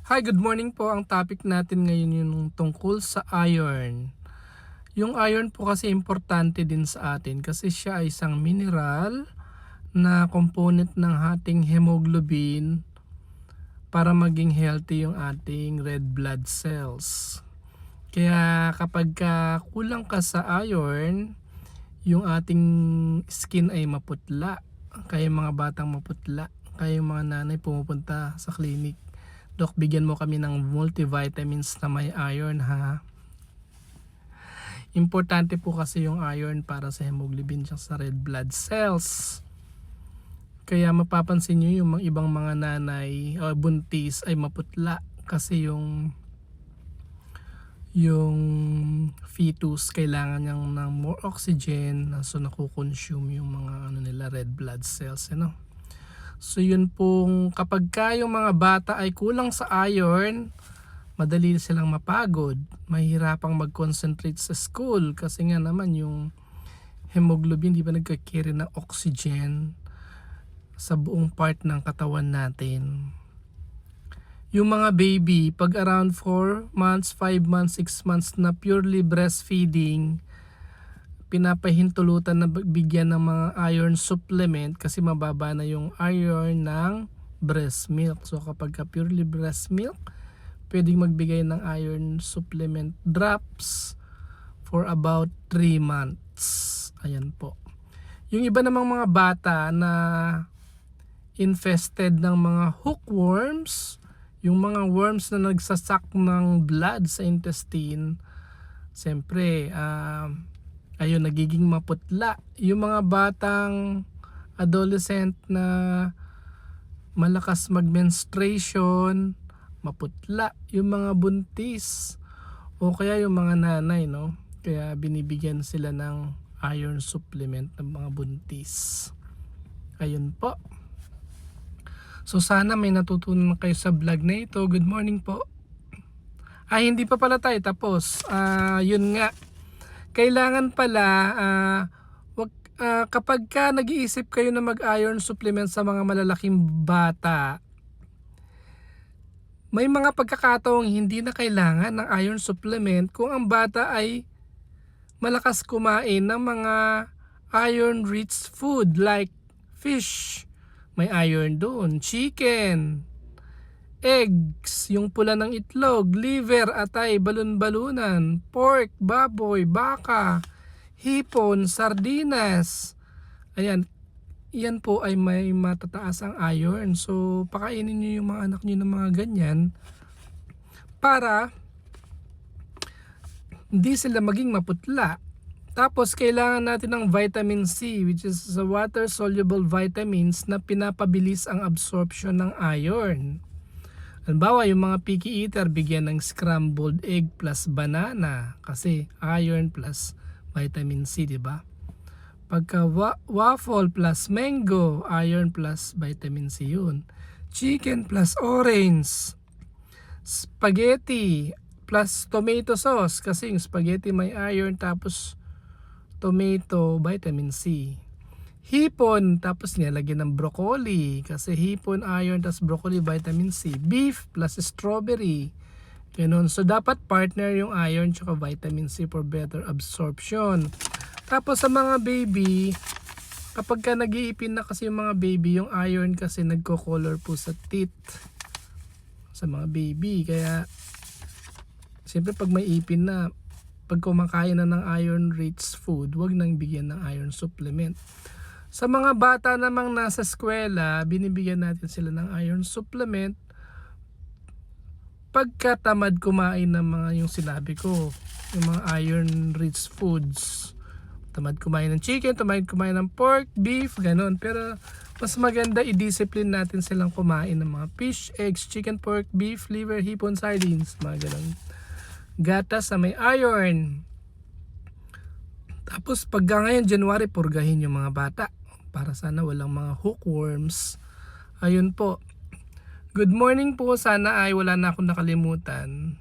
Hi, good morning po. Ang topic natin ngayon yung tungkol sa iron. Yung iron po kasi importante din sa atin kasi siya ay isang mineral na component ng ating hemoglobin para maging healthy yung ating red blood cells. Kaya kapag kulang ka sa iron, yung ating skin ay maputla. Kaya yung mga batang maputla. Kaya yung mga nanay pumupunta sa clinic. Dok, bigyan mo kami ng multivitamins na may iron ha. Importante po kasi yung iron para sa hemoglobin at sa red blood cells. Kaya mapapansin nyo yung mga ibang mga nanay o buntis ay maputla kasi yung fetus kailangan niyang ng more oxygen, so nakukonsume yung mga nila red blood cells, So yun pong kapag yung mga bata ay kulang sa iron, madali silang mapagod, mahihirapang mag-concentrate sa school kasi nga naman yung hemoglobin di ba nagka-carry ng oxygen sa buong part ng katawan natin. Yung mga baby, pag around 4 months, 5 months, 6 months na purely breastfeeding, pinapahintulutan na bigyan ng mga iron supplement kasi mababa na yung iron ng breast milk. So kapag purely breast milk, pwedeng magbigay ng iron supplement drops for about 3 months. Ayan po. Yung iba namang mga bata na infested ng mga hookworms, yung mga worms na nagsasak ng blood sa intestine, siyempre, ayun, nagiging maputla. Yung mga batang adolescent na malakas mag-menstruation, maputla. Yung mga buntis o kaya yung mga nanay, no? Kaya binibigyan sila ng iron supplement ng mga buntis. Ayun po. So sana may natutunan kayo sa vlog na ito. Good morning po. Ay, hindi pa pala tayo tapos. Yun nga. Kailangan pala kapag nag-iisip kayo na mag-iron supplement sa mga malalaking bata, may mga pagkakataong hindi na kailangan ng iron supplement kung ang bata ay malakas kumain ng mga iron-rich food like fish. May iron doon. Chicken, eggs, yung pula ng itlog, liver, atay, balon-balunan, pork, baboy, baka, hipon, sardinas. Ayan, yan po ay may matataas ang iron. So pakainin nyo yung mga anak nyo ng mga ganyan para hindi sila maging maputla. Tapos kailangan natin ng vitamin C, which is the water soluble vitamins na pinapabilis ang absorption ng iron. Halimbawa, yung mga picky eater, bigyan ng scrambled egg plus banana kasi iron plus vitamin C, di ba? Pagka waffle plus mango, iron plus vitamin C yun. Chicken plus orange. Spaghetti plus tomato sauce kasi yung spaghetti may iron tapos tomato, vitamin C. Hipon, tapos nilalagyan ng broccoli kasi hipon, iron, tapos broccoli, vitamin C. Beef plus strawberry. Ganun. So dapat partner yung iron tsaka vitamin C for better absorption. Tapos sa mga baby, kapag nag-iipin na kasi yung mga baby, yung iron kasi nagko-color po sa teeth sa mga baby. Kaya siyempre pag may ipin na, pag kumakain na ng iron-rich food, wag nang bigyan ng iron supplement. Sa mga bata namang nasa eskwela, binibigyan natin sila ng iron supplement pagka tamad kumain ng mga yung sinabi ko, yung mga iron-rich foods. Tamad kumain ng chicken, tamad kumain ng pork, beef, ganun. Pero mas maganda i-discipline natin silang kumain ng mga fish, eggs, chicken, pork, beef, liver, hipon, sardines, mga ganun. Gatas na may iron. Tapos pag ngayon January, purgahin yung mga bata para sana walang mga hookworms. Ayun po. Good morning po, sana ay wala na akong nakalimutan.